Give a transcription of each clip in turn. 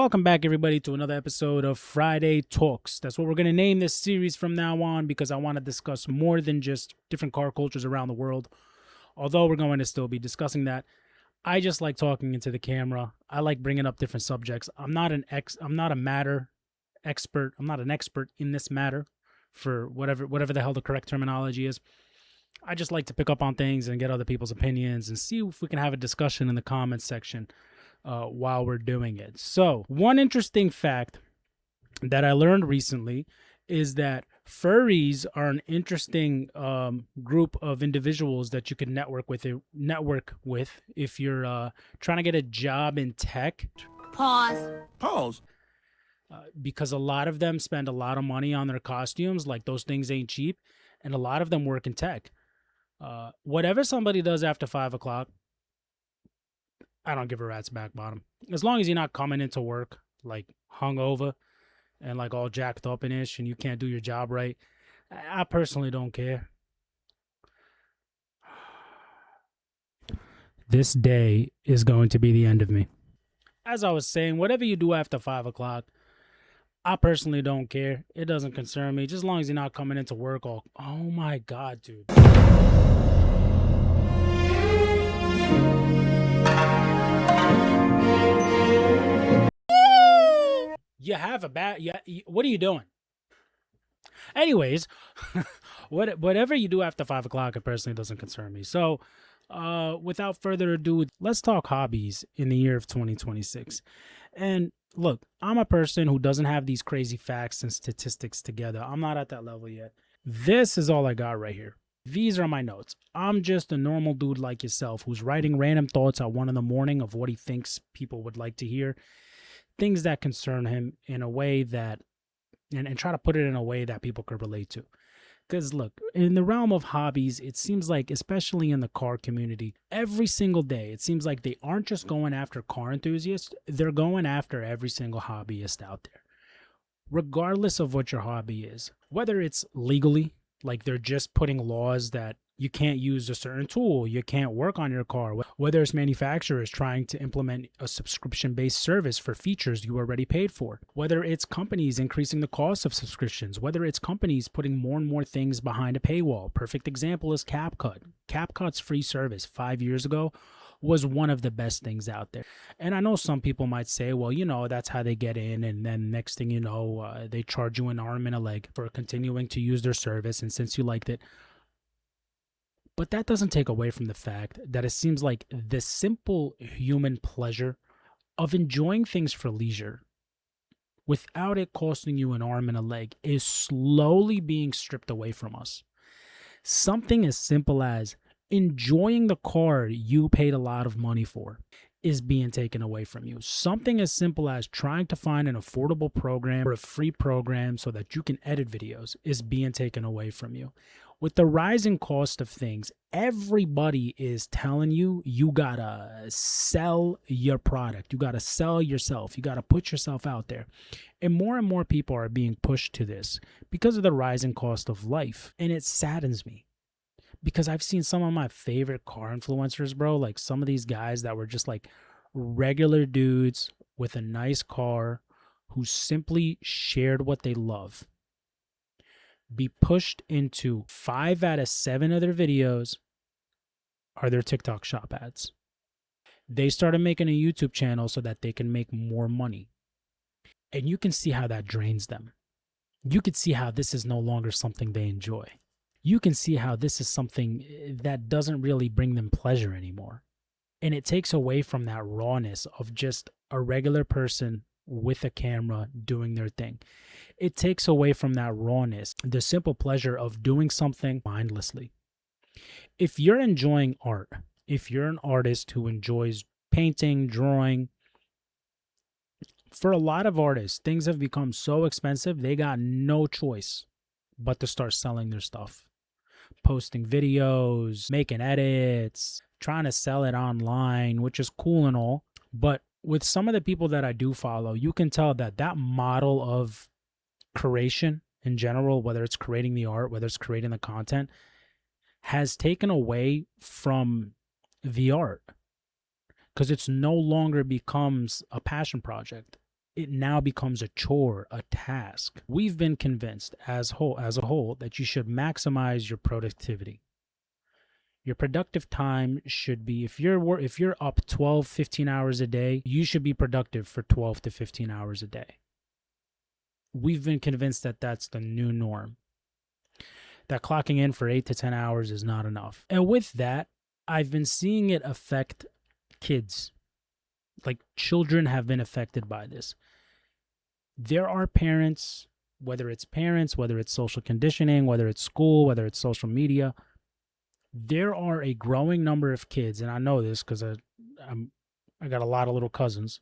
Welcome back, everybody, to another episode of Friday Talks. That's what we're going to name this series from now on because I want to discuss more than just different car cultures around the world. Although we're going to still be discussing that, I just like talking into the camera. I like bringing up different subjects. I'm not a matter expert. I'm not an expert in this matter for whatever the hell the correct terminology is. I just like to pick up on things and get other people's opinions and see if we can have a discussion in the comments section while we're doing it. So, one interesting fact that I learned recently is that furries are an interesting group of individuals that you can network with if you're trying to get a job in tech. Pause. Because a lot of them spend a lot of money on their costumes, like those things ain't cheap, and a lot of them work in tech. Whatever somebody does after 5 o'clock, I don't give a rat's back bottom. As long as you're not coming into work like hungover and like all jacked up and ish and you can't do your job right, I personally don't care. This day is going to be the end of me. As I was saying, whatever you do after 5 o'clock, I personally don't care. It doesn't concern me. Just as long as you're not coming into work all, oh my God, dude. You have a bad, yeah. What are you doing? Anyways, whatever you do after 5 o'clock, it personally doesn't concern me. So, without further ado, let's talk hobbies in the year of 2026. And look, I'm a person who doesn't have these crazy facts and statistics together. I'm not at that level yet. This is all I got right here. These are my notes. I'm just a normal dude like yourself who's writing random thoughts at 1 in the morning of what he thinks people would like to hear, things that concern him in a way that, and try to put it in a way that people could relate to. Because look, in the realm of hobbies, it seems like, especially in the car community, every single day, it seems like they aren't just going after car enthusiasts, they're going after every single hobbyist out there, regardless of what your hobby is. Whether it's legally, like they're just putting laws that you can't use a certain tool, you can't work on your car, whether it's manufacturers trying to implement a subscription-based service for features you already paid for, whether it's companies increasing the cost of subscriptions, whether it's companies putting more and more things behind a paywall. Perfect example is CapCut. CapCut's free service 5 years ago was one of the best things out there. And I know some people might say, well, that's how they get in. And then next thing you know, they charge you an arm and a leg for continuing to use their service. And since you liked it, but that doesn't take away from the fact that it seems like the simple human pleasure of enjoying things for leisure without it costing you an arm and a leg is slowly being stripped away from us. Something as simple as enjoying the car you paid a lot of money for is being taken away from you. Something as simple as trying to find an affordable program or a free program so that you can edit videos is being taken away from you. With the rising cost of things, everybody is telling you you gotta sell your product. You gotta sell yourself. You gotta put yourself out there. And more people are being pushed to this because of the rising cost of life. And it saddens me because I've seen some of my favorite car influencers, bro. Like some of these guys that were just like regular dudes with a nice car who simply shared what they love, be pushed into 5 out of 7 of their videos are their TikTok shop ads. They started making a YouTube channel so that they can make more money. And you can see how that drains them. You can see how this is no longer something they enjoy. You can see how this is something that doesn't really bring them pleasure anymore. And it takes away from that rawness of just a regular person with a camera doing their thing. It takes away from that rawness, the simple pleasure of doing something mindlessly. If you're enjoying art, if you're an artist who enjoys painting, drawing, for a lot of artists, things have become so expensive, they got no choice but to start selling their stuff. Posting videos, making edits, trying to sell it online, which is cool and all. But with some of the people that I do follow, you can tell that that model of creation in general, whether it's creating the art, whether it's creating the content, has taken away from the art because it's no longer becomes a passion project. it now becomes a chore, a task. We've been convinced as a whole that you should maximize your productivity. Your productive time should be, if you're up 12, 15 hours a day, you should be productive for 12 to 15 hours a day. We've been convinced that that's the new norm. That clocking in for 8 to 10 hours is not enough. And with that, I've been seeing it affect kids. Like, children have been affected by this. There are parents, whether it's social conditioning, whether it's school, whether it's social media, there are a growing number of kids, and I know this because I got a lot of little cousins.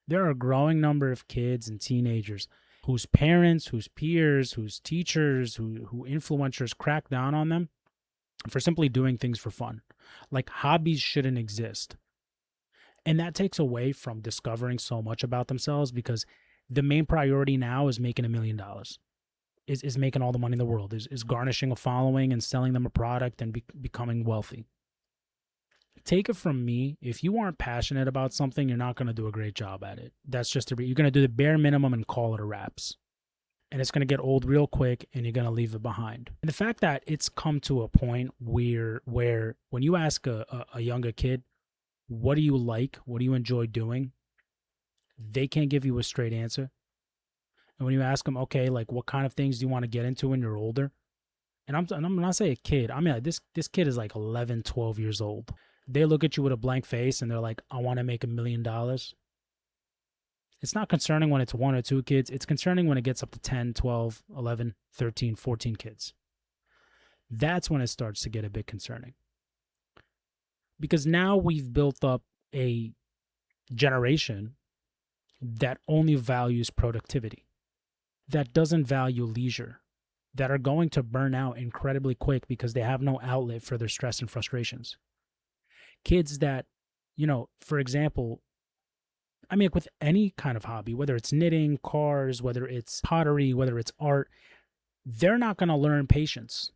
There are a growing number of kids and teenagers whose parents, whose peers, whose teachers, who influencers crack down on them for simply doing things for fun. Like, hobbies shouldn't exist. And that takes away from discovering so much about themselves, because the main priority now is making $1 million, is making all the money in the world, is garnishing a following and selling them a product and becoming wealthy. Take it from me, if you aren't passionate about something, you're not going to do a great job at it. That's just you're going to do the bare minimum and call it a wraps. And it's going to get old real quick, and you're going to leave it behind. And the fact that it's come to a point where when you ask a younger kid, what do you like? What do you enjoy doing? They can't give you a straight answer. And when you ask them, okay, like, what kind of things do you want to get into when you're older? And I'm not saying a kid. I mean, like, this kid is like 11, 12 years old. They look at you with a blank face and they're like, I want to make $1 million. It's not concerning when it's one or two kids. It's concerning when it gets up to 10, 12, 11, 13, 14 kids. That's when it starts to get a bit concerning. Because now we've built up a generation that only values productivity, that doesn't value leisure, that are going to burn out incredibly quick because they have no outlet for their stress and frustrations. Kids that, for example, I mean, with any kind of hobby, whether it's knitting, cars, whether it's pottery, whether it's art, they're not going to learn patience.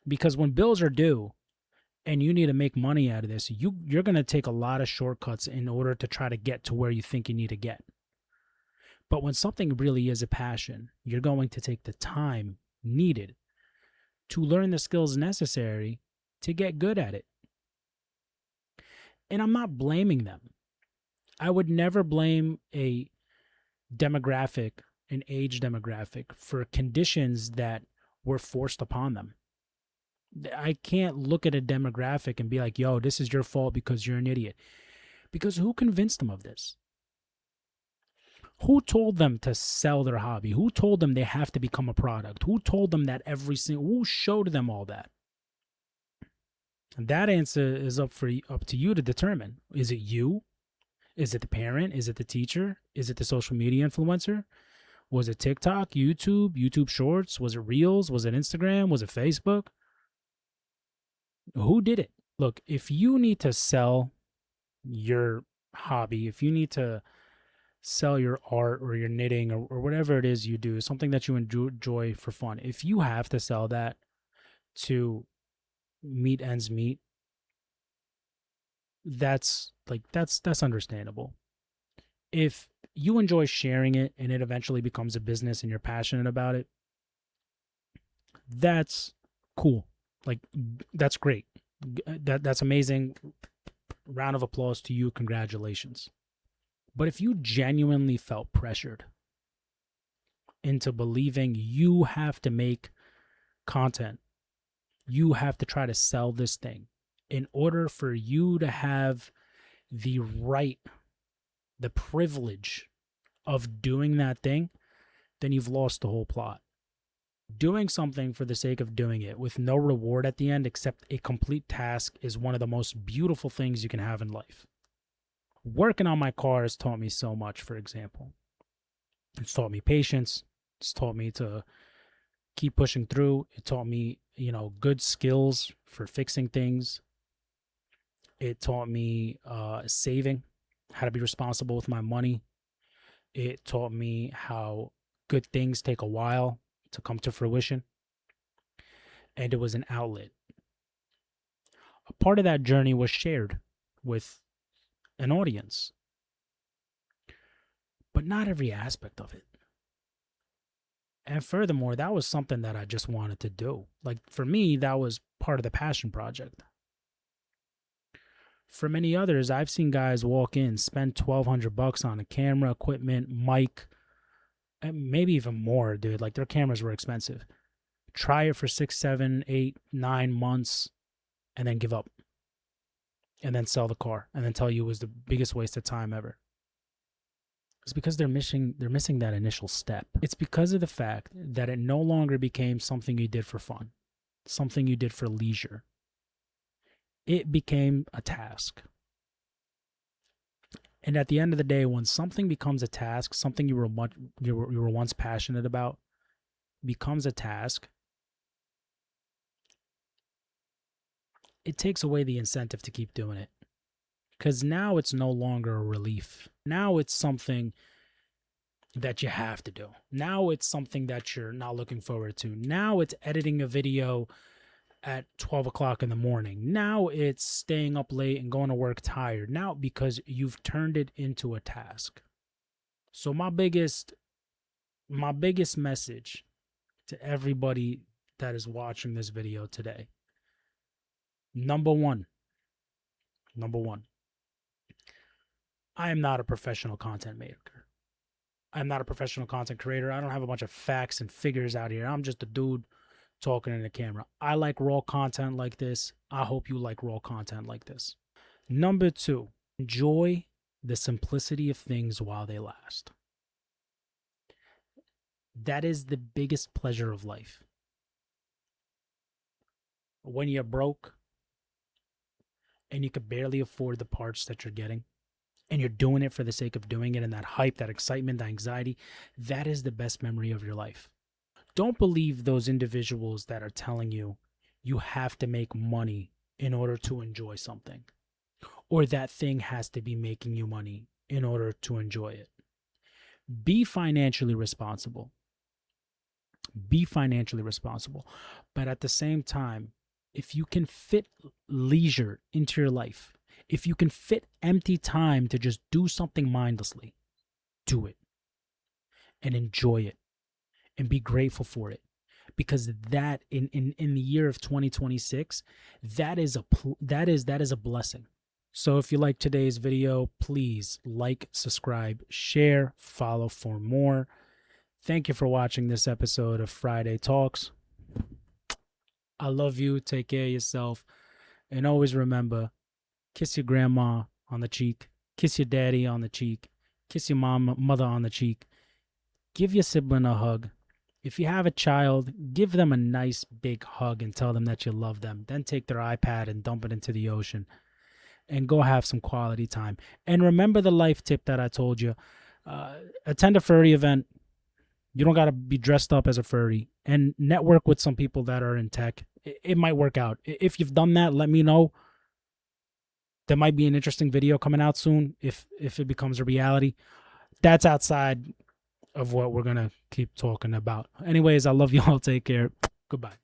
Because when bills are due and you need to make money out of this, you're going to take a lot of shortcuts in order to try to get to where you think you need to get. But when something really is a passion, you're going to take the time needed to learn the skills necessary to get good at it. And I'm not blaming them. I would never blame an age demographic for conditions that were forced upon them. I can't look at a demographic and be like, yo, this is your fault because you're an idiot. Because who convinced them of this? Who told them to sell their hobby? Who told them they have to become a product? Who told them that who showed them all that? And that answer is up to you to determine. Is it you? Is it the parent? Is it the teacher? Is it the social media influencer? Was it TikTok, YouTube Shorts? Was it Reels? Was it Instagram? Was it Facebook? Who did it? Look, if you need to sell your hobby, if you need to sell your art or your knitting or whatever it is you do, something that you enjoy for fun, if you have to sell that to meet ends meet, that's understandable. If you enjoy sharing it and it eventually becomes a business and you're passionate about it, that's cool. Like, that's great. That's amazing. Round of applause to you. Congratulations. But if you genuinely felt pressured into believing you have to make content, you have to try to sell this thing in order for you to have the right, the privilege of doing that thing, then you've lost the whole plot. Doing something for the sake of doing it with no reward at the end except a complete task is one of the most beautiful things you can have in life. Working on my car has taught me so much, for example. It's taught me patience. It's taught me to keep pushing through. It taught me, good skills for fixing things. It taught me saving, how to be responsible with my money. It taught me how good things take a while to come to fruition. And it was an outlet. A part of that journey was shared with an audience. but not every aspect of it. And furthermore, that was something that I just wanted to do. Like for me, that was part of the passion project. For many others, I've seen guys walk in, spend $1,200 on a camera, equipment, mic, and maybe even more, dude. Like their cameras were expensive. Try it for 6, 7, 8, 9 months, and then give up. And then sell the car, and then tell you it was the biggest waste of time ever. It's because they're missing that initial step. It's because of the fact that it no longer became something you did for fun, something you did for leisure. It became a task. And at the end of the day, when something becomes a task, something you were once passionate about becomes a task, it takes away the incentive to keep doing it. Because now it's no longer a relief. Now it's something that you have to do. Now it's something that you're not looking forward to. Now it's editing a video at 12 o'clock in the morning. Now it's staying up late and going to work tired. Now because you've turned it into a task. So my biggest message to everybody that is watching this video today. Number one, I am not a professional content maker. I'm not a professional content creator. I don't have a bunch of facts and figures out here. I'm just a dude talking in the camera. I like raw content like this. I hope you like raw content like this. Number two, enjoy the simplicity of things while they last. That is the biggest pleasure of life. When you're broke and you could barely afford the parts that you're getting, and you're doing it for the sake of doing it, and that hype, that excitement, that anxiety, that is the best memory of your life. Don't believe those individuals that are telling you you have to make money in order to enjoy something, or that thing has to be making you money in order to enjoy it. Be financially responsible. Be financially responsible. But at the same time, if you can fit leisure into your life, if you can fit empty time to just do something mindlessly, do it and enjoy it and be grateful for it. Because that in the year of 2026, that is a blessing. So if you like today's video, please like, subscribe, share, follow for more. Thank you for watching this episode of Friday Talks. I love you. Take care of yourself. And always remember, kiss your grandma on the cheek. Kiss your daddy on the cheek. Kiss your mother on the cheek. Give your sibling a hug. If you have a child, give them a nice big hug and tell them that you love them. Then take their iPad and dump it into the ocean and go have some quality time. And remember the life tip that I told you. Attend a furry event. You don't got to be dressed up as a furry, and network with some people that are in tech. It might work out. If you've done that, let me know. There might be an interesting video coming out soon if it becomes a reality. That's outside of what we're going to keep talking about. Anyways, I love you all. Take care. Goodbye.